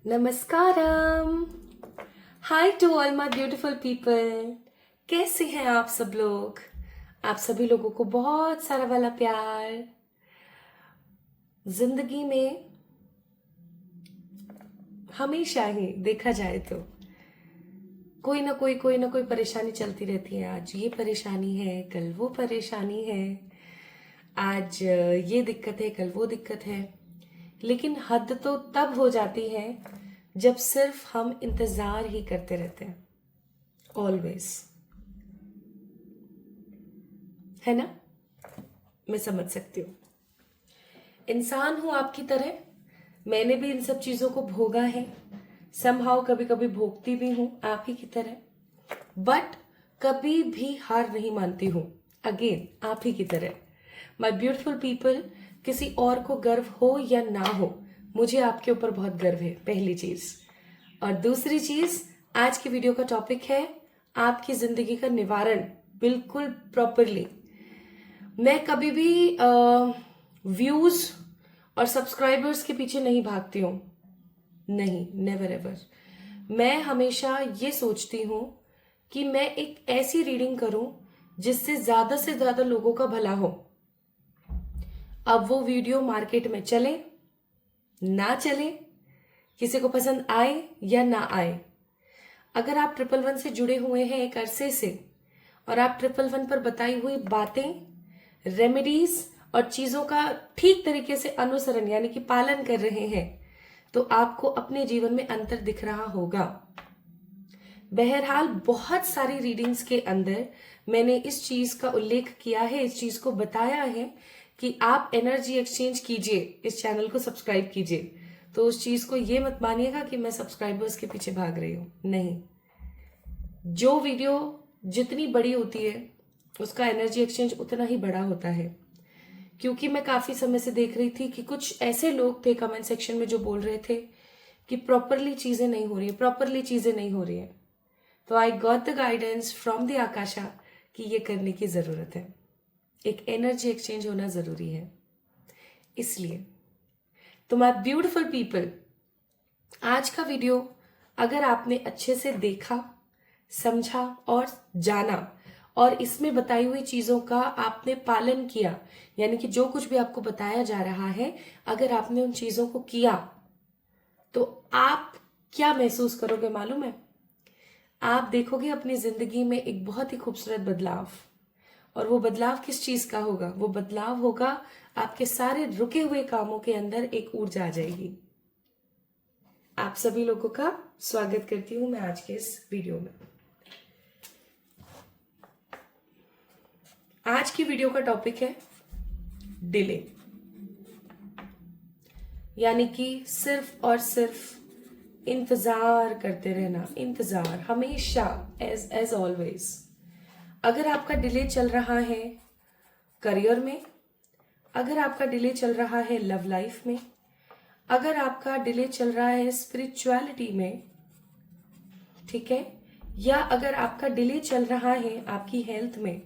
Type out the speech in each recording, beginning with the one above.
नमस्कारम। Hi to all my beautiful people. कैसे हैं आप सब लोग? आप सभी लोगों को बहुत सारा वाला प्यार। जिंदगी में हमेशा ही देखा जाए तो कोई ना कोई परेशानी चलती रहती है। आज ये परेशानी है, कल वो परेशानी है, आज ये दिक्कत है, कल वो दिक्कत है। लेकिन हद तो तब हो जाती है जब सिर्फ हम इंतजार ही करते रहते हैं। ऑलवेज, है ना? मैं समझ सकती हूँ। इंसान हूं आपकी तरह, मैंने भी इन सब चीजों को भोगा है। समहाउ कभी कभी भोगती भी हूं आप ही की तरह, बट कभी भी हार नहीं मानती हूं। अगेन आप ही की तरह। माय ब्यूटीफुल पीपल, किसी और को गर्व हो या ना हो, मुझे आपके ऊपर बहुत गर्व है, पहली चीज। और दूसरी चीज, आज की वीडियो का टॉपिक है आपकी जिंदगी का निवारण, बिल्कुल प्रॉपरली। मैं कभी भी व्यूज और सब्सक्राइबर्स के पीछे नहीं भागती हूँ, नहीं, नेवर एवर। मैं हमेशा ये सोचती हूँ कि मैं एक ऐसी रीडिंग करूं जिससे ज्यादा लोगों का भला हो। अब वो वीडियो मार्केट में चले ना चले, किसी को पसंद आए या ना आए, अगर आप 111 से जुड़े हुए हैं एक अरसे से और आप 111 पर बताई हुई बातें, रेमेडीज और चीजों का ठीक तरीके से अनुसरण यानी कि पालन कर रहे हैं, तो आपको अपने जीवन में अंतर दिख रहा होगा। बहरहाल बहुत सारी रीडिंग्स के अंदर मैंने इस चीज का उल्लेख किया है, इस चीज को बताया है कि आप एनर्जी एक्सचेंज कीजिए, इस चैनल को सब्सक्राइब कीजिए। तो उस चीज को ये मत मानिएगा कि मैं सब्सक्राइबर्स के पीछे भाग रही हूं, नहीं। जो वीडियो जितनी बड़ी होती है उसका एनर्जी एक्सचेंज उतना ही बड़ा होता है। क्योंकि मैं काफी समय से देख रही थी कि कुछ ऐसे लोग थे कमेंट सेक्शन में जो बोल रहे थे कि प्रॉपरली चीजें नहीं हो रही है, प्रॉपरली चीजें नहीं हो रही है। तो I got the guidance from the Akasha कि ये करने की जरूरत है, एक एनर्जी एक्सचेंज होना जरूरी है। इसलिए तो माय ब्यूटीफुल पीपल, आज का वीडियो अगर आपने अच्छे से देखा, समझा और जाना और इसमें बताई हुई चीजों का आपने पालन किया, यानी कि जो कुछ भी आपको बताया जा रहा है अगर आपने उन चीजों को किया, तो आप क्या महसूस करोगे मालूम है? आप देखोगे अपनी जिंदगी में एक बहुत ही खूबसूरत बदलाव। और वो बदलाव किस चीज का होगा? वो बदलाव होगा आपके सारे रुके हुए कामों के अंदर एक ऊर्जा आ जाएगी। आप सभी लोगों का स्वागत करती हूं मैं आज के इस वीडियो में। आज की वीडियो का टॉपिक है डिले, यानी कि सिर्फ और सिर्फ इंतजार करते रहना, इंतजार हमेशा, एज ऑलवेज। अगर आपका डिले चल रहा है करियर में, अगर आपका डिले चल रहा है लव लाइफ में, अगर आपका डिले चल रहा है स्पिरिचुअलिटी में, ठीक है, या अगर आपका डिले चल रहा है आपकी हेल्थ में,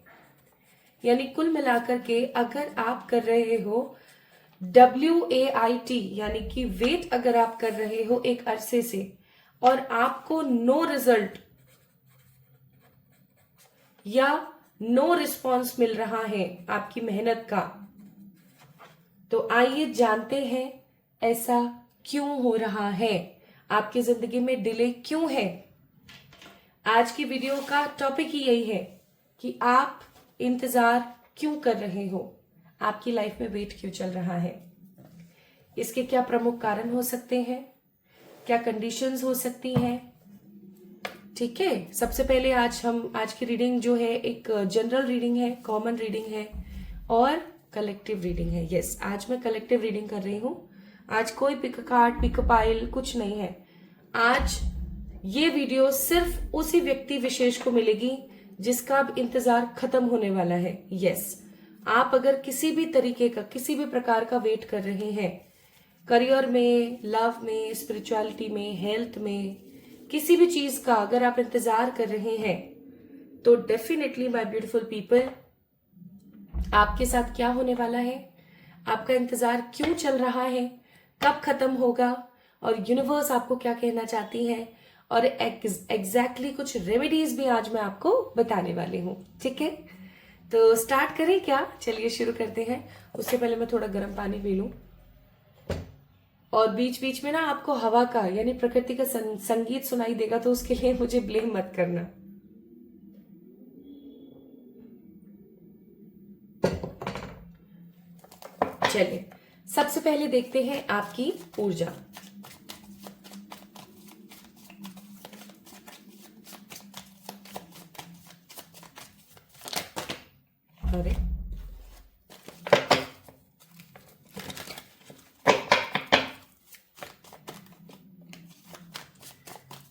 यानी कुल मिलाकर के अगर आप कर रहे हो WAIT यानी कि वेट अगर आप कर रहे हो एक अरसे से और आपको नो रिजल्ट या नो रिस्पॉन्स मिल रहा है आपकी मेहनत का, तो आइए जानते हैं ऐसा क्यों हो रहा है, आपकी जिंदगी में डिले क्यों है। आज की वीडियो का टॉपिक ही यही है कि आप इंतजार क्यों कर रहे हो, आपकी लाइफ में वेट क्यों चल रहा है, इसके क्या प्रमुख कारण हो सकते हैं, क्या कंडीशंस हो सकती हैं। ठीक है, सबसे पहले आज की रीडिंग जो है एक जनरल रीडिंग है, कॉमन रीडिंग है और कलेक्टिव रीडिंग है। यस, आज मैं कलेक्टिव रीडिंग कर रही हूं। आज कोई पिक कार्ड, पिक पाइल कुछ नहीं है। आज ये वीडियो सिर्फ उसी व्यक्ति विशेष को मिलेगी जिसका अब इंतजार खत्म होने वाला है। यस, आप अगर किसी भी तरीके का, किसी भी प्रकार का वेट कर रहे हैं, करियर में, लव में, स्पिरिचुअलिटी में, हेल्थ में, किसी भी चीज का अगर आप इंतजार कर रहे हैं, तो डेफिनेटली माय ब्यूटीफुल पीपल, आपके साथ क्या होने वाला है, आपका इंतजार क्यों चल रहा है, कब खत्म होगा और यूनिवर्स आपको क्या कहना चाहती है, और एग्जैक्टली कुछ रेमेडीज भी आज मैं आपको बताने वाली हूँ। ठीक है, तो स्टार्ट करें क्या? चलिए शुरू करते हैं। उससे पहले मैं थोड़ा गर्म पानी पी लूं। और बीच बीच में ना आपको हवा का यानी प्रकृति का संगीत सुनाई देगा, तो उसके लिए मुझे ब्लेम मत करना। चलिए सबसे पहले देखते हैं आपकी ऊर्जा। अरे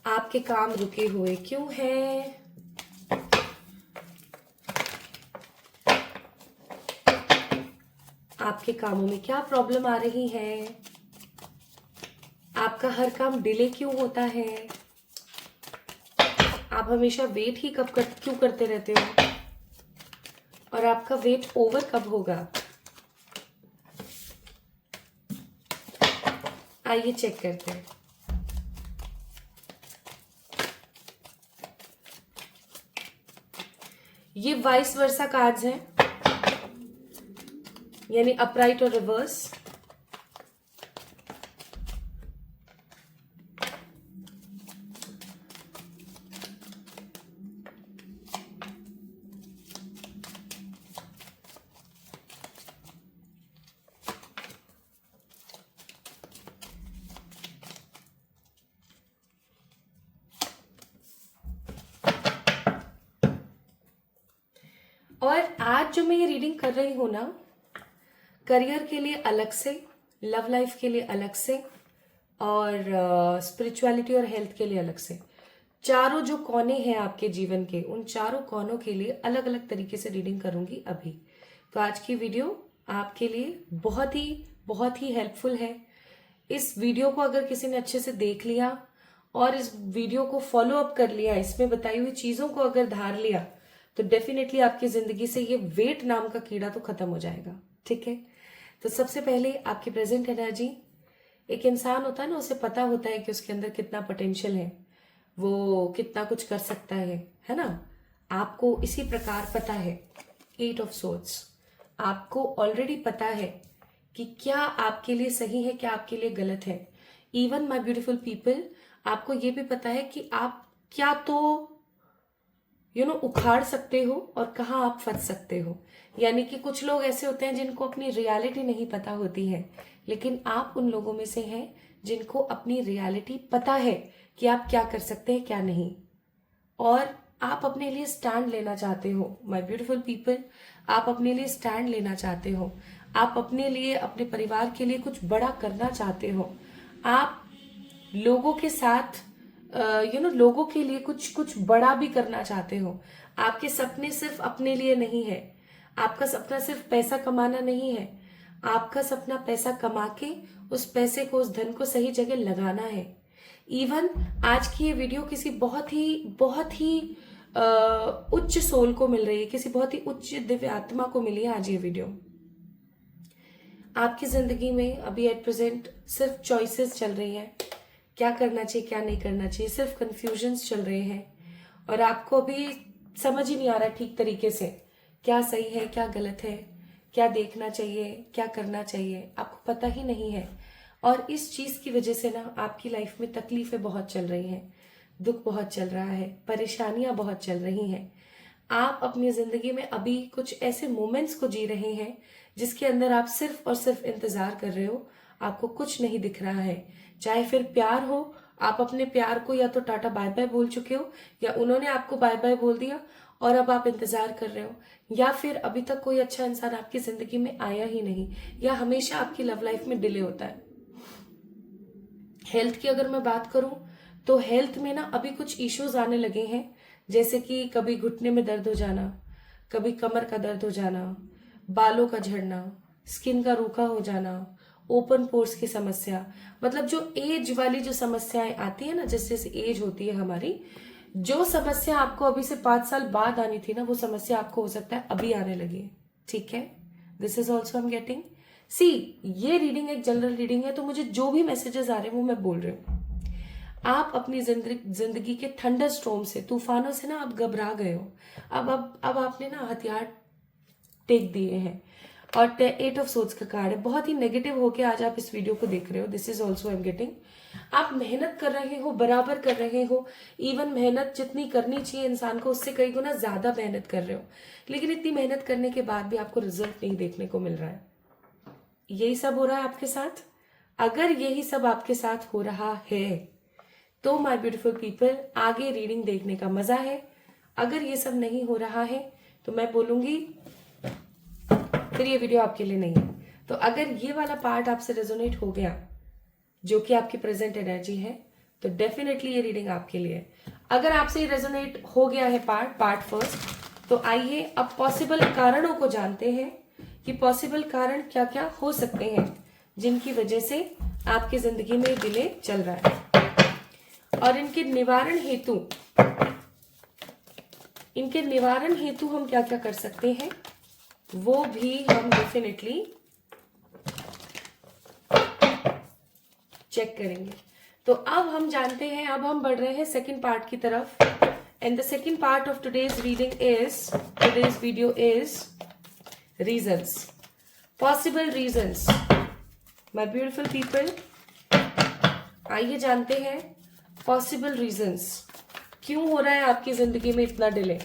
आपके काम रुके हुए क्यों हैं? आपके कामों में क्या प्रॉब्लम आ रही है? आपका हर काम डिले क्यों होता है? आप हमेशा वेट ही क्यों करते रहते हो? और आपका वेट ओवर कब होगा? आइए चेक करते हैं। ये वाइस वर्सा कार्ड्स हैं, यानी अपराइट और रिवर्स। और आज जो मैं ये रीडिंग कर रही हूं ना, करियर के लिए अलग से, लव लाइफ के लिए अलग से, और स्पिरिचुअलिटी और हेल्थ के लिए अलग से, चारों जो कोने हैं आपके जीवन के, उन चारों कोनों के लिए अलग अलग तरीके से रीडिंग करूंगी अभी। तो आज की वीडियो आपके लिए बहुत ही हेल्पफुल है। इस वीडियो को अगर किसी ने अच्छे से देख लिया और इस वीडियो को फॉलो अप कर लिया, इसमें बताई हुई चीजों को अगर धार लिया, तो डेफिनेटली आपकी जिंदगी से ये वेट नाम का कीड़ा तो खत्म हो जाएगा। ठीक है, तो सबसे पहले आपकी प्रेजेंट एनर्जी। एक इंसान होता है ना, उसे पता होता है कि उसके अंदर कितना पोटेंशियल है, वो कितना कुछ कर सकता है ना। आपको इसी प्रकार पता है, 8 ऑफ सोर्ड्स, आपको ऑलरेडी पता है कि क्या आपके लिए सही है, क्या आपके लिए गलत है। इवन माय ब्यूटीफुल पीपल, आपको ये भी पता है कि आप क्या तो उखाड़ सकते हो और कहाँ आप फंस सकते हो। यानी कि कुछ लोग ऐसे होते हैं जिनको अपनी रियलिटी नहीं पता होती है, लेकिन आप उन लोगों में से हैं जिनको अपनी रियलिटी पता है कि आप क्या कर सकते हैं, क्या नहीं, और आप अपने लिए स्टैंड लेना चाहते हो। माय ब्यूटीफुल पीपल, आप अपने लिए स्टैंड लेना चाहते हो। आप अपने लिए, अपने परिवार के लिए कुछ बड़ा करना चाहते हो। आप लोगों के साथ लोगों के लिए कुछ बड़ा भी करना चाहते हो। आपके सपने सिर्फ अपने लिए नहीं है। आपका सपना सिर्फ पैसा कमाना नहीं है। आपका सपना पैसा कमा के उस पैसे को, उस धन को सही जगह लगाना है। इवन आज की ये वीडियो किसी बहुत ही उच्च सोल को मिल रही है, किसी बहुत ही उच्च दिव्य आत्मा को मिली है आज ये वीडियो। आपकी जिंदगी में अभी एट प्रेजेंट सिर्फ चॉइसेस चल रही हैं, क्या करना चाहिए, क्या नहीं करना चाहिए, सिर्फ कंफ्यूजन्स चल रहे हैं, और आपको अभी समझ ही नहीं आ रहा ठीक तरीके से क्या सही है, क्या गलत है, क्या देखना चाहिए, क्या करना चाहिए, आपको पता ही नहीं है। और इस चीज की वजह से ना आपकी लाइफ में तकलीफें बहुत चल रही हैं, दुख बहुत चल रहा है, परेशानियां बहुत चल रही हैं। आप अपनी जिंदगी में अभी कुछ ऐसे मोमेंट्स को जी रहे हैं जिसके अंदर आप सिर्फ और सिर्फ इंतजार कर रहे हो, आपको कुछ नहीं दिख रहा है। चाहे फिर प्यार हो, आप अपने प्यार को या तो टाटा बाय बाय बोल चुके हो, या उन्होंने आपको बाय बाय बोल दिया और अब आप इंतजार कर रहे हो, या फिर अभी तक कोई अच्छा इंसान आपकी जिंदगी में आया ही नहीं, या हमेशा आपकी लव लाइफ में डिले होता है। हेल्थ की अगर मैं बात करूं तो हेल्थ में ना अभी कुछ इश्यूज आने लगे हैं, जैसे कि कभी घुटने में दर्द हो जाना, कभी कमर का दर्द हो जाना, बालों का झड़ना, स्किन का रूखा हो जाना, ओपन पोर्स की समस्या। मतलब जो एज वाली जो समस्याएं आती है ना, जैसे जैसे एज होती है हमारी, जो समस्या आपको अभी से 5 साल बाद आनी थी ना, वो समस्या आपको हो सकता है अभी आने लगी। ठीक है, this is also I am getting. See, ये रीडिंग एक जनरल रीडिंग है, तो मुझे जो भी मैसेजेस आ रहे हैं वो मैं बोल रही हूँ। आप अपनी जिंदगी के थंडर स्टॉर्म से, तूफानों से ना आप घबरा गए हो। अब आपने ना हथियार टेक दिए हैं। और 8 ऑफ सोर्ड्स का कार्ड है, बहुत ही नेगेटिव होके आज आप इस वीडियो को देख रहे हो। This is also I am getting, आप मेहनत कर रहे हो, बराबर कर रहे हो, इवन मेहनत जितनी करनी चाहिए इंसान को उससे कई गुना ज्यादा मेहनत कर रहे हो, लेकिन इतनी मेहनत करने के बाद भी आपको रिजल्ट नहीं देखने को मिल रहा है। यही सब हो रहा है आपके साथ। अगर यही सब आपके साथ हो रहा है तो माय ब्यूटीफुल पीपल, आगे रीडिंग देखने का मजा है। अगर ये सब नहीं हो रहा है तो मैं बोलूंगी फिर ये वीडियो आपके लिए नहीं है। तो अगर ये वाला पार्ट आपसे रेजोनेट हो गया, जो कि आपकी प्रेजेंट एनर्जी है, तो डेफिनेटली ये रीडिंग आपके लिए है। अगर आपसे ये रेजोनेट हो गया है पार्ट फर्स्ट, तो आइए अब पॉसिबल कारणों को जानते हैं कि पॉसिबल कारण क्या क्या हो सकते हैं जिनकी वजह से आपकी जिंदगी में डिले चल रहा है, और इनके निवारण हेतु हम क्या क्या कर सकते हैं वो भी हम डेफिनेटली चेक करेंगे। तो अब हम जानते हैं, अब हम बढ़ रहे हैं सेकंड पार्ट की तरफ। And the second part of today's video is reasons, possible reasons. My beautiful people, आइए जानते हैं पॉसिबल रीजंस। क्यों हो रहा है आपकी जिंदगी में इतना डिले,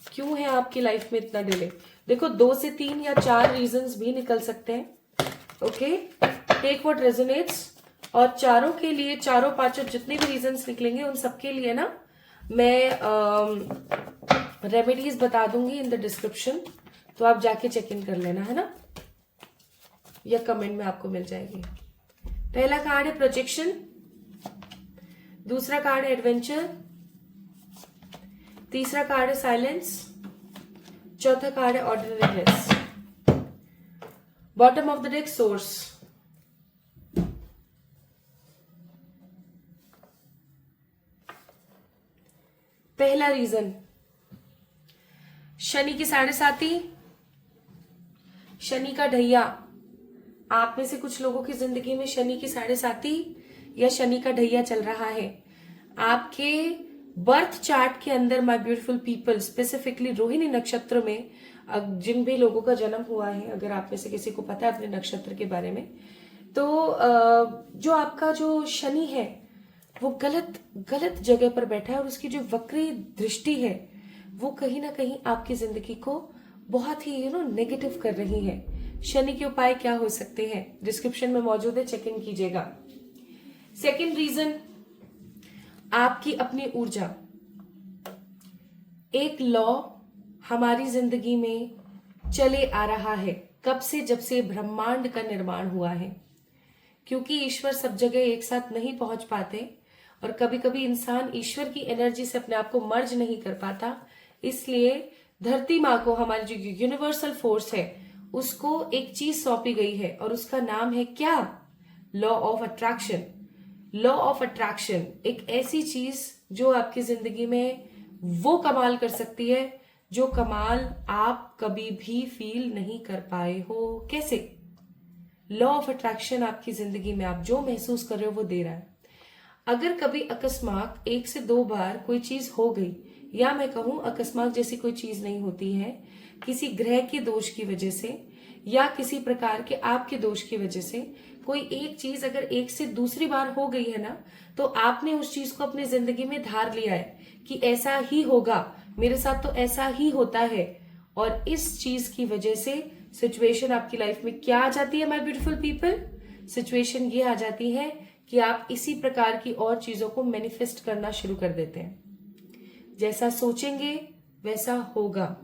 क्यों है आपकी लाइफ में इतना डिले। देखो 2 से 3 या 4 रीजंस भी निकल सकते हैं। Okay, take what resonates. और चारों के लिए, चारों पांचों जितने भी रीजंस निकलेंगे उन सबके लिए ना मैं रेमेडीज बता दूंगी इन द डिस्क्रिप्शन, तो आप जाके चेक इन कर लेना, है ना, या कमेंट में आपको मिल जाएगी। पहला कार्ड है प्रोजेक्शन, दूसरा कार्ड है एडवेंचर, तीसरा कार्ड है साइलेंस, चौथा कार्ड है ordinariness. Bottom of the deck source. पहला रीजन, शनि की 7.5, शनि का ढैया। आप में से कुछ लोगों की जिंदगी में शनि की 7.5 या शनि का ढैया चल रहा है। आपके बर्थ चार्ट के अंदर my beautiful people, specifically Rohini नक्षत्र में जिन भी लोगों का जन्म हुआ है, अगर आप में से किसी को पता है अपने नक्षत्र के बारे में, तो जो आपका जो शनि है वो गलत जगह पर बैठा है, और उसकी जो वक्री दृष्टि है वो कहीं ना कहीं आपकी जिंदगी को बहुत ही नेगेटिव कर रही है। शनि के उपाय क्या हो सकते हैं डिस्क्रिप्शन में मौजूद है, चेक इन कीजिएगा। सेकंड रीजन, आपकी अपनी ऊर्जा। एक लॉ हमारी जिंदगी में चले आ रहा है कब से, जब से ब्रह्मांड का निर्माण हुआ है। क्योंकि ईश्वर सब जगह एक साथ नहीं पहुंच पाते, और कभी कभी इंसान ईश्वर की एनर्जी से अपने आप को मर्ज नहीं कर पाता, इसलिए धरती माँ को, हमारी जो यूनिवर्सल फोर्स है, उसको एक चीज सौंपी गई है, और उसका नाम है क्या, law of attraction. Law of attraction एक ऐसी चीज जो आपकी जिंदगी में वो कमाल कर सकती है जो कमाल आप कभी भी फील नहीं कर पाए हो। कैसे? लॉ ऑफ अट्रैक्शन आपकी जिंदगी में आप जो महसूस कर रहे हो वो दे रहा है। अगर कभी अकस्मात 1 से 2 बार कोई चीज हो गई, या मैं कहूं अकस्मात जैसी कोई चीज नहीं होती है, किसी ग्रह के दोष की वजह से या किसी प्रकार के आपके दोष की वजह से कोई एक चीज अगर 1 से दूसरी बार हो गई है ना, तो आपने उस चीज को अपनी जिंदगी में धार लिया है कि ऐसा ही होगा, मेरे साथ तो ऐसा ही होता है, और इस चीज की वजह से सिचुएशन आपकी लाइफ में क्या आ जाती है माय ब्यूटीफुल पीपल, सिचुएशन ये आ जाती है कि आप इसी प्रकार की और चीजों को मैनिफेस्ट करना शुरू कर देते हैं। जैसा सोचेंगे वैसा होगा,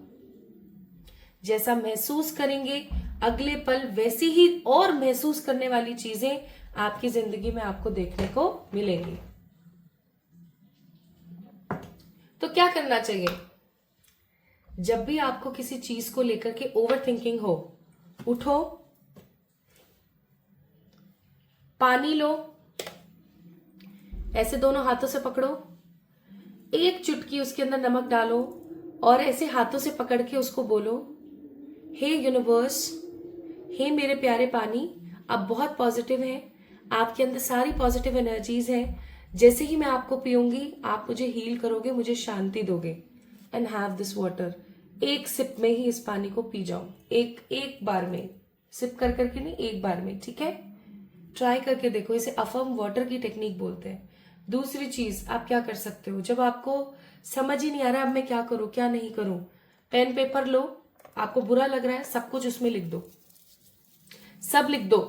जैसा महसूस करेंगे अगले पल वैसी ही और महसूस करने वाली चीजें आपकी जिंदगी में आपको देखने को मिलेंगी। तो क्या करना चाहिए? जब भी आपको किसी चीज को लेकर के ओवर थिंकिंग हो, उठो, पानी लो, ऐसे दोनों हाथों से पकड़ो, एक चुटकी उसके अंदर नमक डालो, और ऐसे हाथों से पकड़ के उसको बोलो, हे यूनिवर्स, हे मेरे प्यारे पानी, आप बहुत पॉजिटिव हैं, आपके अंदर सारी पॉजिटिव एनर्जीज हैं। जैसे ही मैं आपको पीऊंगी आप मुझे हील करोगे, मुझे शांति दोगे। And have this water. एक सिप में ही इस पानी को पी जाओ, एक बार में, सिप कर करके नहीं, एक बार में, ठीक है। ट्राई करके देखो, इसे अफर्म वाटर की टेक्निक बोलते हैं। दूसरी चीज आप क्या कर सकते हो, जब आपको समझ ही नहीं आ रहा अब मैं क्या करूं क्या नहीं करूं, पेन पेपर लो, आपको बुरा लग रहा है सब कुछ उसमें लिख दो, सब लिख दो।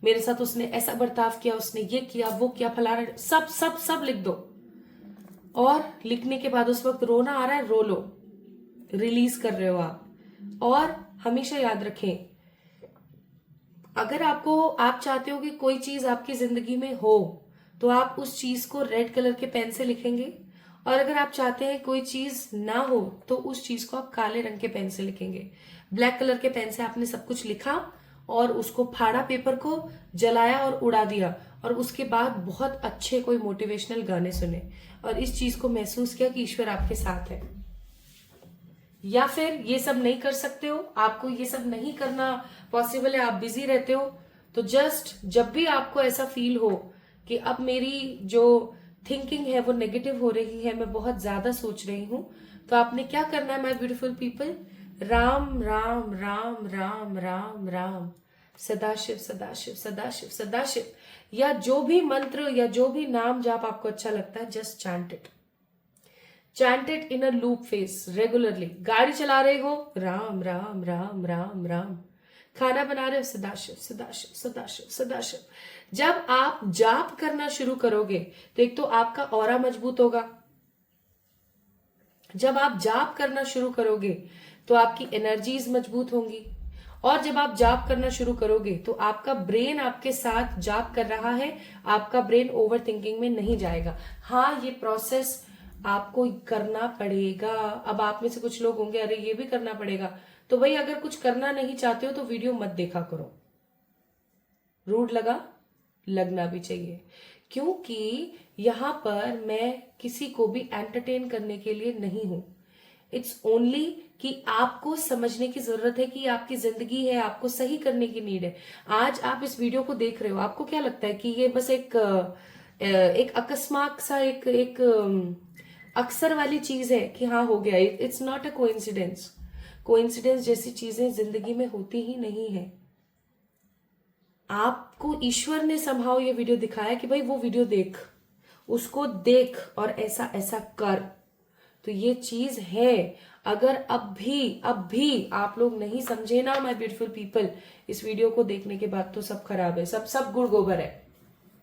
मेरे साथ उसने ऐसा बर्ताव किया, उसने ये किया वो किया फलाना, सब सब सब लिख दो। और लिखने के बाद उस वक्त रोना आ रहा है, रो लो, रिलीज कर रहे हो आप। और हमेशा याद रखें, अगर आप चाहते हो कि कोई चीज आपकी जिंदगी में हो तो आप उस चीज को रेड कलर के पेन से लिखेंगे, और अगर आप चाहते हैं कोई चीज ना हो तो उस चीज को आप काले रंग के पेन से लिखेंगे। ब्लैक कलर के पेन से आपने सब कुछ लिखा और उसको फाड़ा, पेपर को जलाया और उड़ा दिया, और उसके बाद बहुत अच्छे कोई मोटिवेशनल गाने सुने और इस चीज को महसूस किया कि ईश्वर आपके साथ है। या फिर ये सब नहीं कर सकते हो, आपको ये सब नहीं करना पॉसिबल है, आप बिजी रहते हो, तो जस्ट जब भी आपको ऐसा फील हो कि अब मेरी जो थिंकिंग है वो नेगेटिव हो रही है, मैं बहुत ज्यादा सोच रही हूं, तो आपने क्या करना है my beautiful people, Ram Ram Ram Ram Ram Ram, Sadashiv Sadashiv Sadashiv Sadashiv, या जो भी मंत्र या जो भी नाम जाप आपको अच्छा लगता है, just chant it, chant it in a loop face regularly. गाड़ी चला रहे हो, राम राम राम राम राम, खाना बना रहे हो, सदाशिव सदाशिव सदाशिव सदाशिव। जब आप जाप करना शुरू करोगे तो एक तो आपका ऑरा मजबूत होगा, जब आप जाप करना शुरू करोगे तो आपकी एनर्जीज मजबूत होंगी, और जब आप जाप करना शुरू करोगे तो आपका ब्रेन आपके साथ जाप कर रहा है, आपका ब्रेन ओवर थिंकिंग में नहीं जाएगा। हाँ, ये प्रोसेस आपको करना पड़ेगा। अब आप में से कुछ लोग होंगे अरे ये भी करना पड़ेगा, तो भाई अगर कुछ करना नहीं चाहते हो तो वीडियो मत देखा करो। रूड लगा, लगना भी चाहिए, क्योंकि यहां पर मैं किसी को भी एंटरटेन करने के लिए नहीं हूं। इट्स ओनली कि आपको समझने की जरूरत है कि आपकी जिंदगी है, आपको सही करने की नीड है। आज आप इस वीडियो को देख रहे हो, आपको क्या लगता है कि ये बस एक अकस्मात सा एक अक्सर वाली चीज है कि हाँ हो गया। It's not a coincidence. Coincidence जैसी चीजें जिंदगी में होती ही नहीं है। आपको ईश्वर ने संभाव ये वीडियो दिखाया कि भाई वो वीडियो देख, उसको देख और ऐसा ऐसा कर, तो ये चीज है। अगर अब भी आप लोग नहीं समझे ना माय ब्यूटीफुल पीपल, इस वीडियो को देखने के बाद तो सब खराब है, सब गुड़ गोबर है।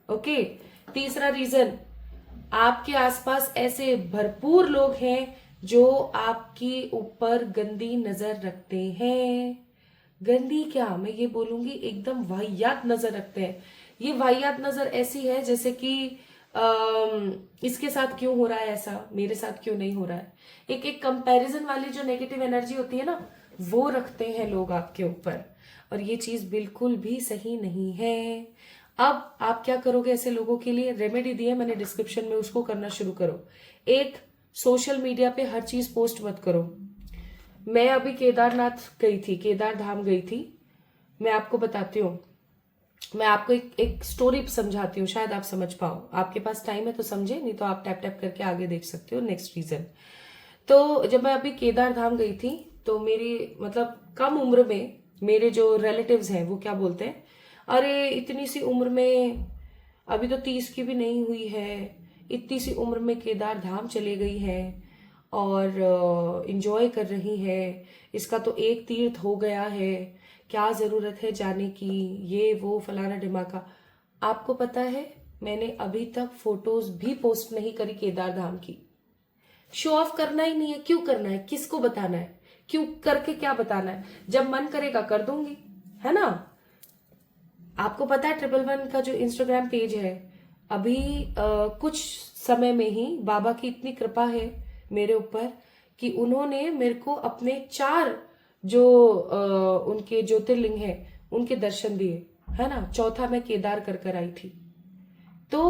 ओके। तीसरा रीजन, आपके आसपास ऐसे भरपूर लोग हैं जो आपकी ऊपर गंदी नजर रखते हैं। गंदी क्या, मैं ये बोलूंगी एकदम वाहियात नजर रखते हैं। ये वाहियात नजर ऐसी है जैसे कि इसके साथ क्यों हो रहा है ऐसा, मेरे साथ क्यों नहीं हो रहा है। एक कंपैरिजन वाली जो नेगेटिव एनर्जी होती है ना, वो रखते हैं लोग आपके ऊपर, और ये चीज बिल्कुल भी सही नहीं है। अब आप क्या करोगे, ऐसे लोगों के लिए रेमेडी दिए मैंने डिस्क्रिप्शन में, उसको करना शुरू करो। एक, सोशल मीडिया पे हर चीज पोस्ट मत करो। मैं अभी केदारनाथ गई थी, केदार धाम गई थी। मैं आपको बताती हूँ, मैं आपको एक स्टोरी समझाती हूँ, शायद आप समझ पाओ। आपके पास टाइम है तो समझे, नहीं तो आप टैप टैप करके आगे देख सकते हो। नेक्स्ट रीजन, तो जब मैं अभी केदार धाम गई थी तो मेरी मतलब कम उम्र में मेरे जो रिलेटिव्स हैं वो क्या बोलते हैं, अरे इतनी सी उम्र में, अभी तो 30 की भी नहीं हुई है, इतनी सी उम्र में केदार धाम चले गई है और इंजॉय कर रही है, इसका तो एक तीर्थ हो गया है, क्या जरूरत है जाने की, ये वो फलाना ढिमाका। आपको पता है मैंने अभी तक फोटोज भी पोस्ट नहीं करी केदार धाम की। शो ऑफ करना ही नहीं है, क्यों करना है, किसको बताना है, क्यों करके क्या बताना है, जब मन करेगा कर दूंगी, है ना। आपको पता है 111 का जो इंस्टाग्राम पेज है, अभी कुछ समय में ही बाबा की इतनी कृपा है मेरे ऊपर कि उन्होंने मेरे को अपने 4 जो उनके ज्योतिर्लिंग है उनके दर्शन दिए, है ना। चौथा मैं केदार कर आई थी। तो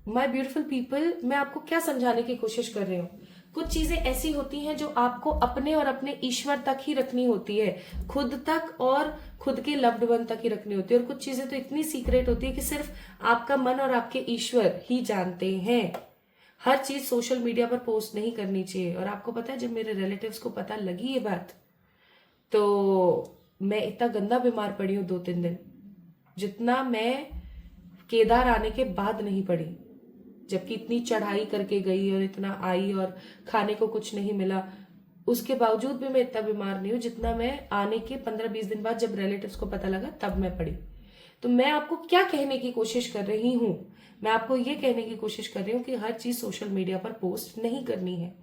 माय ब्यूटीफुल पीपल, मैं आपको क्या समझाने की कोशिश कर रही हूँ, कुछ चीजें ऐसी होती हैं जो आपको अपने और अपने ईश्वर तक ही रखनी होती है, खुद तक और खुद के लव्ड वन तक ही रखनी होती है। और कुछ चीजें तो इतनी सीक्रेट होती है कि सिर्फ आपका मन और आपके ईश्वर ही जानते हैं। हर चीज सोशल मीडिया पर पोस्ट नहीं करनी चाहिए। और आपको पता है, जब मेरे रिलेटिव्स को पता लगी ये बात, तो मैं इतना गंदा बीमार पड़ी हूँ 2-3 दिन, जितना मैं केदार आने के बाद नहीं पड़ी। जबकि इतनी चढ़ाई करके गई और इतना आई और खाने को कुछ नहीं मिला, उसके बावजूद भी मैं इतना बीमार नहीं हूं जितना मैं आने के 15-20 दिन बाद जब रिलेटिव्स को पता लगा तब मैं पड़ी। तो मैं आपको क्या कहने की कोशिश कर रही हूं, मैं आपको ये कहने की कोशिश कर रही हूँ कि हर चीज सोशल मीडिया पर पोस्ट नहीं करनी है।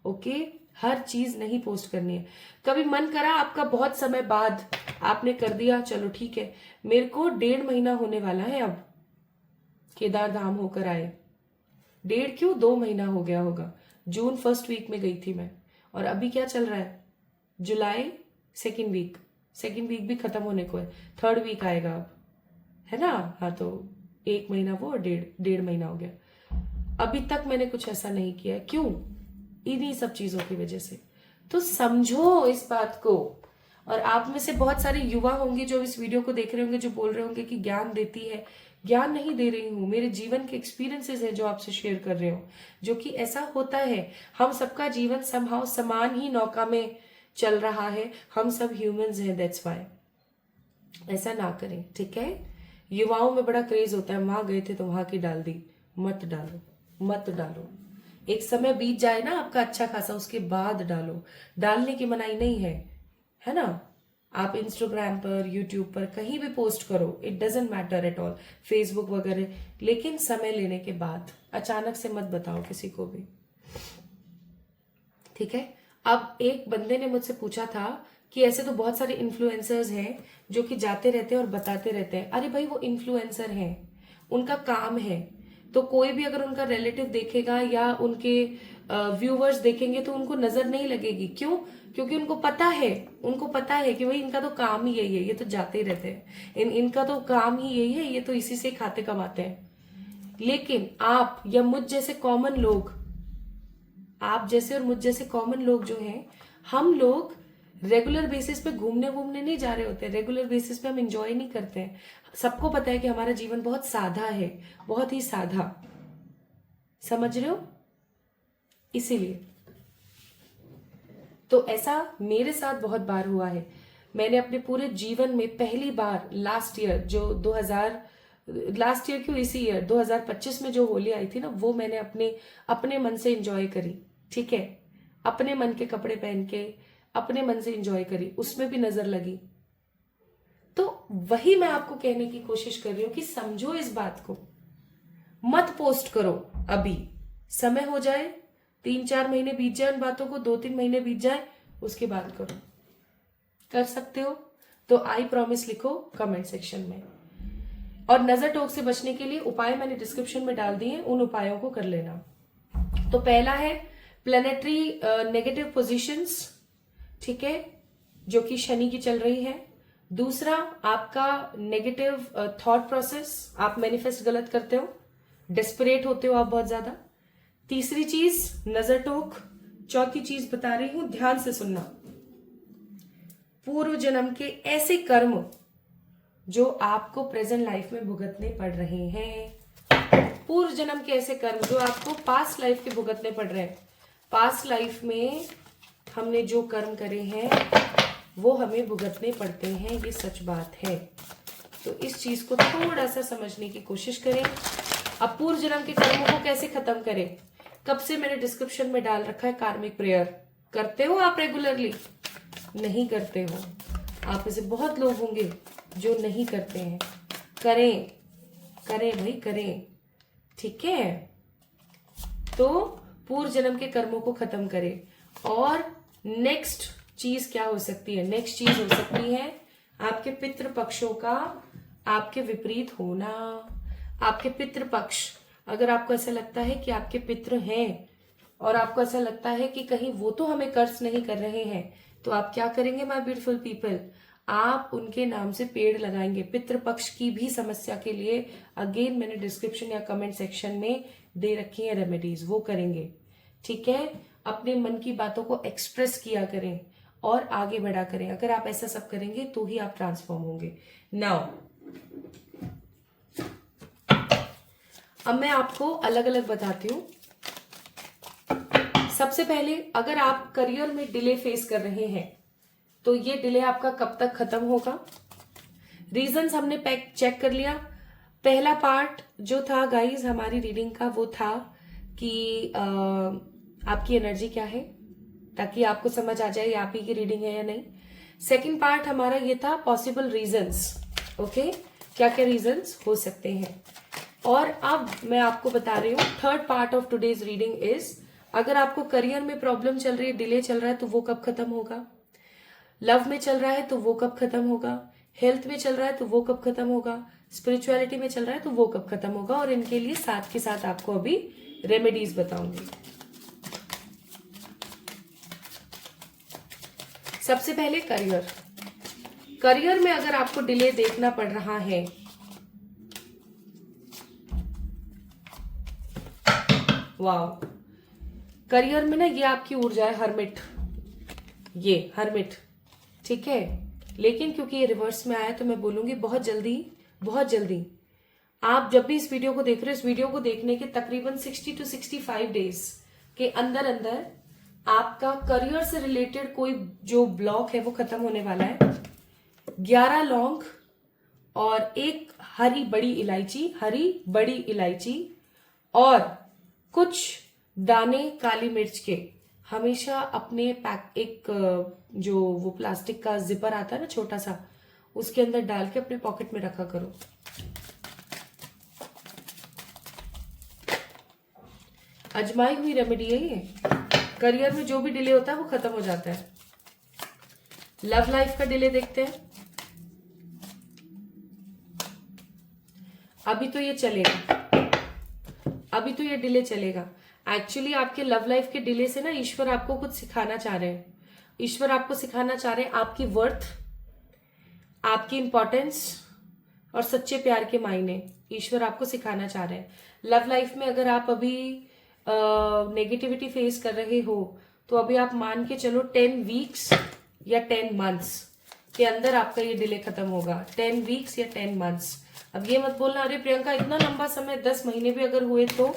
ओके, हर चीज नहीं पोस्ट करनी है। कभी मन करा आपका बहुत समय बाद आपने कर दिया, चलो ठीक है। मेरे को 1.5 महीना होने वाला है अब केदार धाम होकर आए। 1.5 क्यों, 2 महीना हो गया होगा। जून फर्स्ट वीक में गई थी मैं, और अभी क्या चल रहा है, जुलाई सेकेंड वीक भी खत्म होने को है, थर्ड वीक आएगा अब, है ना। हाँ, तो 1 महीना वो और 1.5 महीना हो गया। अभी तक मैंने कुछ ऐसा नहीं किया है। क्यों? इन्हीं सब चीजों की वजह से। तो समझो इस बात को। और आप में से बहुत सारे युवा होंगे जो इस वीडियो को देख रहे होंगे, जो बोल रहे होंगे कि ज्ञान देती है। ज्ञान नहीं दे रही हूं, मेरे जीवन के एक्सपीरियंसेस हैं जो आपसे शेयर कर रहे हो, जो कि ऐसा होता है। हम सबका जीवन समहाउ समान ही नौका में चल रहा है, हम सब ह्यूमंस हैं, दैट्स वाई। ऐसा ना करें, ठीक है। युवाओं में बड़ा क्रेज होता है, वहां गए थे तो वहां की डाल दी। मत डालो, मत डालो। एक समय बीत जाए ना आपका अच्छा खासा, उसके बाद डालो। डालने की मनाही नहीं है ना। आप इंस्टाग्राम पर, यूट्यूब पर कहीं भी पोस्ट करो, it doesn't matter at all, Facebook वगैरह, लेकिन समय लेने के बाद। अचानक से मत बताओ किसी को भी, ठीक है। अब एक बंदे ने मुझसे पूछा था कि ऐसे तो बहुत सारे इन्फ्लुएंसर्स हैं जो कि जाते रहते हैं और बताते रहते हैं। अरे भाई, वो इन्फ्लुएंसर हैं, उनका काम है। तो कोई भी अगर उनका रिलेटिव देखेगा या उनके व्यूवर्स देखेंगे तो उनको नजर नहीं लगेगी। क्यों? क्योंकि उनको पता है कि भाई इनका तो काम ही यही है, ये तो जाते ही रहते हैं, इनका तो काम ही यही है, ये तो इसी से खाते कमाते हैं। लेकिन आप या मुझ जैसे कॉमन लोग, आप जैसे और मुझ जैसे कॉमन लोग जो हैं, हम लोग रेगुलर बेसिस पे घूमने वूमने नहीं जा रहे होते, रेगुलर बेसिस पे हम एंजॉय नहीं करते हैं। सबको पता है कि हमारा जीवन बहुत सादा है, बहुत ही सादा, समझ रहे हो। इसीलिए तो ऐसा मेरे साथ बहुत बार हुआ है। मैंने अपने पूरे जीवन में पहली बार लास्ट ईयर क्यों, इसी ईयर 2025 में जो होली आई थी ना, वो मैंने अपने मन से एंजॉय करी, ठीक है। अपने मन के कपड़े पहन के अपने मन से एंजॉय करी, उसमें भी नजर लगी। तो वही मैं आपको कहने की कोशिश कर रही हूं कि समझो इस बात को। मत पोस्ट करो अभी, समय हो जाए, 3-4 महीने बीत जाए उन बातों को, 2-3 महीने बीत जाए, उसके बाद करो। कर सकते हो तो आई प्रॉमिस लिखो कमेंट सेक्शन में। और नजर टोक से बचने के लिए उपाय मैंने डिस्क्रिप्शन में डाल दिए, उन उपायों को कर लेना। तो पहला है प्लेनेटरी नेगेटिव पोजीशंस, ठीक है, जो कि शनि की चल रही है। दूसरा, आपका नेगेटिव थॉट प्रोसेस, आप मैनिफेस्ट गलत करते हो, डेस्परेट होते हो आप बहुत ज्यादा। तीसरी चीज नजर टोक। चौथी चीज बता रही हूं, ध्यान से सुनना, पूर्व जन्म के ऐसे कर्म जो आपको प्रेजेंट लाइफ में भुगतने पड़ रहे हैं। पूर्व जन्म के ऐसे कर्म जो आपको पास्ट लाइफ के भुगतने पड़ रहे हैं। पास्ट लाइफ में हमने जो कर्म करे हैं वो हमें भुगतने पड़ते हैं, ये सच बात है। तो इस चीज को थोड़ा सा समझने की कोशिश करें। अब पूर्व जन्म के कर्मों को कैसे खत्म करें, कब से मैंने डिस्क्रिप्शन में डाल रखा है कार्मिक प्रेयर। करते हो आप रेगुलरली? नहीं करते हो। आप में से बहुत लोग होंगे जो नहीं करते हैं। करें, करें भाई, करें, ठीक है। तो पूर्व जन्म के कर्मों को खत्म करें। और नेक्स्ट चीज क्या हो सकती है? नेक्स्ट चीज हो सकती है आपके पितृ पक्षों का आपके विपरीत होना। आपके पितृ पक्ष, अगर आपको ऐसा लगता है कि आपके पितृ हैं और आपको ऐसा लगता है कि कहीं वो तो हमें कर्ज नहीं कर रहे हैं, तो आप क्या करेंगे माय ब्यूटीफुल पीपल? आप उनके नाम से पेड़ लगाएंगे। पितृपक्ष की भी समस्या के लिए अगेन मैंने डिस्क्रिप्शन या कमेंट सेक्शन में दे रखी है रेमेडीज, वो करेंगे, ठीक है। अपने मन की बातों को एक्सप्रेस किया करें और आगे बढ़ा करें। अगर आप ऐसा सब करेंगे तो ही आप ट्रांसफॉर्म होंगे। नाउ अब मैं आपको अलग अलग बताती हूं। सबसे पहले, अगर आप करियर में डिले फेस कर रहे हैं तो ये डिले आपका कब तक खत्म होगा। रीजंस हमने चेक कर लिया। पहला पार्ट जो था गाइस हमारी रीडिंग का, वो था कि आपकी एनर्जी क्या है, ताकि आपको समझ आ जाए आप ही की रीडिंग है या नहीं। सेकंड पार्ट हमारा ये था पॉसिबल रीजंस। ओके, क्या क्या रीजंस हो सकते हैं। और अब मैं आपको बता रही हूँ third part of today's reading is, अगर आपको करियर में प्रॉब्लम चल रही है, डिले चल रहा है, तो वो कब खत्म होगा। लव में चल रहा है तो वो कब खत्म होगा। हेल्थ में चल रहा है तो वो कब खत्म होगा। स्पिरिचुअलिटी में चल रहा है तो वो कब खत्म होगा। और इनके लिए साथ के साथ आपको अभी रेमेडीज बताऊंगी। सबसे पहले करियर। करियर में अगर आपको डिले देखना पड़ रहा है, वाह, करियर में ना ये आपकी ऊर्जा है हर्मिट, ये हर्मिट, ठीक है। लेकिन क्योंकि ये रिवर्स में आया तो मैं बोलूंगी बहुत जल्दी, बहुत जल्दी। आप जब भी इस वीडियो को देख रहे हो, इस वीडियो को देखने के तकरीबन 60 to 65 डेज के अंदर अंदर आपका करियर से रिलेटेड कोई जो ब्लॉक है वो खत्म होने वाला है। 11 लौंग और एक हरी बड़ी इलायची और कुछ दाने काली मिर्च के हमेशा अपने एक जो वो प्लास्टिक का जिपर आता है ना छोटा सा, उसके अंदर डाल के अपने पॉकेट में रखा करो। अजमाई हुई रेमेडी है ये। करियर में जो भी डिले होता है वो खत्म हो जाता है। लव लाइफ का डिले देखते हैं। अभी तो ये डिले चलेगा। एक्चुअली आपके लव लाइफ के डिले से ना ईश्वर आपको कुछ सिखाना चाह रहे हैं। ईश्वर आपको सिखाना चाह रहे हैं आपकी वर्थ, आपकी इंपॉर्टेंस और सच्चे प्यार के मायने ईश्वर आपको सिखाना चाह रहे हैं। लव लाइफ में अगर आप अभी नेगेटिविटी फेस कर रहे हो तो अभी आप मान के चलो 10 वीक्स या 10 मंथ्स के अंदर आपका ये डिले खत्म होगा। 10 वीक्स या 10 मंथ्स। अब ये मत बोलना अरे प्रियंका इतना लंबा समय, 10 महीने भी अगर हुए तो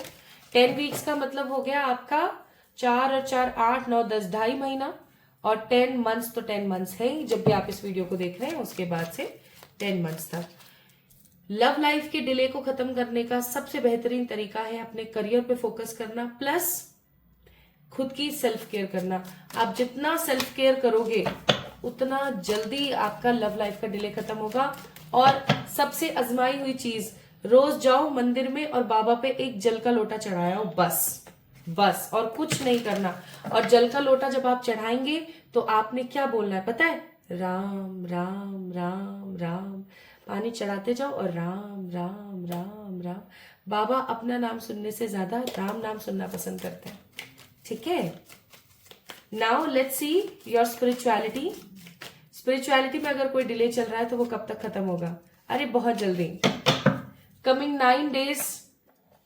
10 वीक्स का मतलब हो गया आपका 4 और 4 8 9 10 2.5 महीना, और 10 मंथ्स तो 10 मंथ्स है ही। जब भी आप इस वीडियो को देख रहे हैं उसके बाद से 10 मंथ्स तक। लव लाइफ के डिले को खत्म करने का सबसे बेहतरीन तरीका है अपने करियर पे फोकस करना, प्लस खुद की सेल्फ केयर करना। आप जितना सेल्फ केयर करोगे उतना जल्दी आपका लव लाइफ का डिले खत्म होगा। और सबसे आजमाई हुई चीज, रोज जाओ मंदिर में और बाबा पे एक जल का लोटा चढ़ाओ, बस और कुछ नहीं करना। और जल का लोटा जब आप चढ़ाएंगे तो आपने क्या बोलना है पता है, राम राम राम राम। पानी चढ़ाते जाओ और राम राम राम राम। बाबा अपना नाम सुनने से ज्यादा राम नाम सुनना पसंद करते हैं, ठीक है। Now let's see your spirituality. Spirituality में अगर कोई डिले चल रहा है तो वो कब तक खत्म होगा। अरे बहुत जल्दी, कमिंग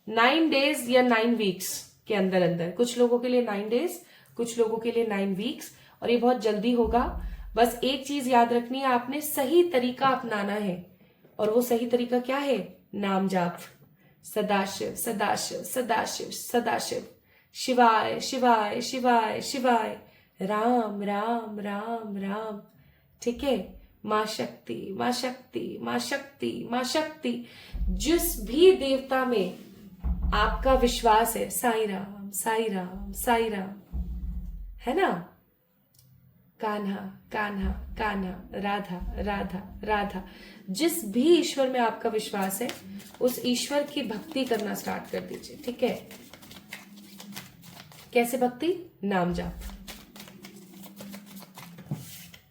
9 डेज या 9 वीक्स के अंदर अंदर। कुछ लोगों के लिए 9 डेज, कुछ लोगों के लिए 9 वीक्स, और ये बहुत जल्दी होगा। बस एक चीज याद रखनी है, आपने सही तरीका अपनाना है। और वो सही तरीका क्या है, नाम जाप। सदाशिव सदाशिव सदाशिव सदाशिव, शिवाय शिवाय शिवाय शिवाय, राम राम राम राम, ठीक है। माँ शक्ति माँ शक्ति माँ शक्ति माँ शक्ति। जिस भी देवता में आपका विश्वास है, साई राम साई राम साई राम, है ना। कान्हा कान्हा कान्हा, राधा राधा राधा। जिस भी ईश्वर में आपका विश्वास है उस ईश्वर की भक्ति करना स्टार्ट कर दीजिए, ठीक है। कैसे भक्ति, नाम जाप।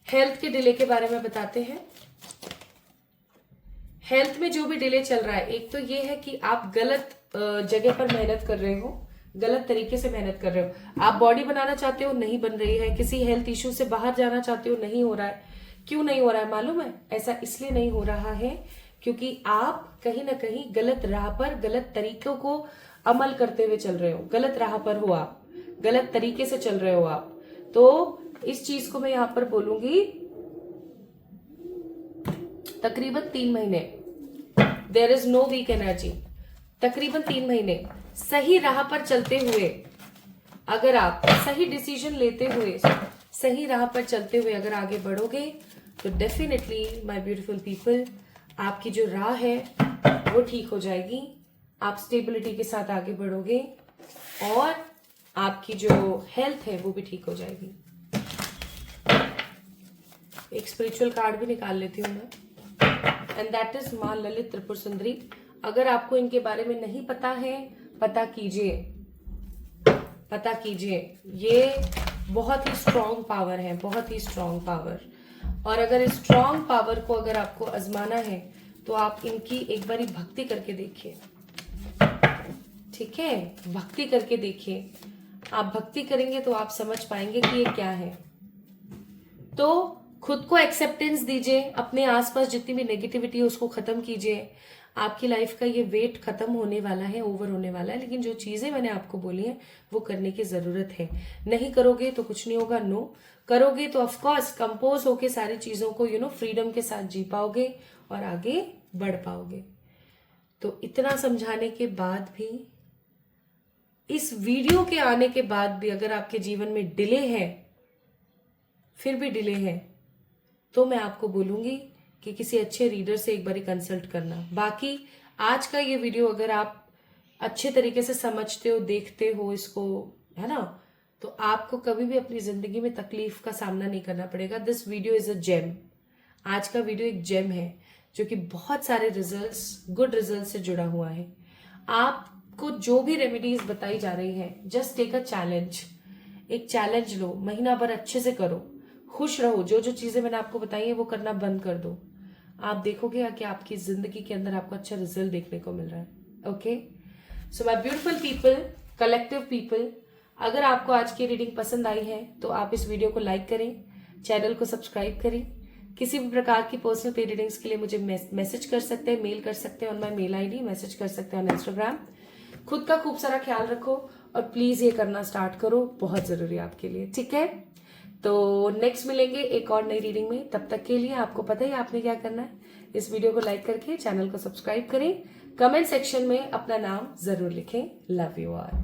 हेल्थ के डिले के बारे में बताते हैं। हेल्थ में जो भी डिले चल रहा है, एक तो ये है कि आप गलत जगह पर मेहनत कर रहे हो, गलत तरीके से मेहनत कर रहे हो। आप बॉडी बनाना चाहते हो, नहीं बन रही है। किसी हेल्थ इश्यू से बाहर जाना चाहते हो, नहीं हो रहा है। क्यों नहीं हो रहा है मालूम है? ऐसा इसलिए नहीं हो रहा है क्योंकि आप कहीं ना कहीं गलत राह पर, गलत तरीकों को अमल करते हुए चल रहे हो। गलत राह पर हो आप, गलत तरीके से चल रहे हो आप। तो इस चीज को मैं यहां पर बोलूंगी तकरीबन 3 महीने, there is no weak energy. तकरीबन 3 महीने सही राह पर चलते हुए, अगर आप सही डिसीजन लेते हुए, सही राह पर चलते हुए अगर आगे बढ़ोगे तो डेफिनेटली माय ब्यूटीफुल पीपल, आपकी जो राह है वो ठीक हो जाएगी। आप स्टेबिलिटी के साथ आगे बढ़ोगे और आपकी जो हेल्थ है वो भी ठीक हो जाएगी। एक स्पिरिचुअल कार्ड भी निकाल लेती हूं मैं, एंड दैट इज मां ललित त्रिपुर सुंदरी। अगर आपको इनके बारे में नहीं पता है, पता कीजिए, पता कीजिए। ये बहुत ही स्ट्रॉन्ग पावर है, बहुत ही स्ट्रॉन्ग पावर। और अगर इस स्ट्रॉन्ग पावर को अगर आपको आजमाना है तो आप इनकी एक बारी भक्ति करके देखिए, ठीक है? भक्ति करके देखिए। आप भक्ति करेंगे तो आप समझ पाएंगे कि ये क्या है। तो खुद को एक्सेप्टेंस दीजिए, अपने आसपास जितनी भी नेगेटिविटी है उसको खत्म कीजिए। आपकी लाइफ का ये वेट खत्म होने वाला है, ओवर होने वाला है, लेकिन जो चीजें मैंने आपको बोली हैं वो करने की जरूरत है। नहीं करोगे तो कुछ नहीं होगा, नो करोगे तो ऑफकोर्स कंपोज होके सारी चीजों को फ्रीडम के साथ जी पाओगे और आगे बढ़ पाओगे। तो इतना समझाने के बाद भी, इस वीडियो के आने के बाद भी अगर आपके जीवन में डिले है, फिर भी डिले है, तो मैं आपको बोलूंगी कि किसी अच्छे रीडर से एक बारी कंसल्ट करना। बाकी आज का ये वीडियो अगर आप अच्छे तरीके से समझते हो, देखते हो इसको, है ना, तो आपको कभी भी अपनी जिंदगी में तकलीफ का सामना नहीं करना पड़ेगा। This video is a gem. आज का वीडियो एक जेम है जो कि बहुत सारे रिजल्ट्स, गुड रिजल्ट से जुड़ा हुआ है। आपको जो भी रेमेडीज बताई जा रही है, जस्ट टेक अ चैलेंज। एक चैलेंज लो, महीना भर अच्छे से करो, खुश रहो। जो जो चीजें मैंने आपको बताई है वो करना बंद कर दो। आप देखोगे कि आपकी जिंदगी के अंदर आपको अच्छा रिजल्ट देखने को मिल रहा है। Okay, so my beautiful people, collective people, अगर आपको आज की रीडिंग पसंद आई है तो आप इस वीडियो को लाइक करें, चैनल को सब्सक्राइब करें। किसी भी प्रकार की पर्सनल पे रीडिंग्स के लिए मुझे मैसेज कर सकते हैं, मेल कर सकते हैं on my mail ID, message कर सकते हैं ऑन इंस्टाग्राम। खुद का खूब सारा ख्याल रखो और प्लीज ये करना स्टार्ट करो, बहुत जरूरी है आपके लिए, ठीक है? तो नेक्स्ट मिलेंगे एक और नई रीडिंग में। तब तक के लिए आपको पता ही आपने क्या करना है। इस वीडियो को लाइक करके चैनल को सब्सक्राइब करें, कमेंट सेक्शन में अपना नाम जरूर लिखें। Love you all.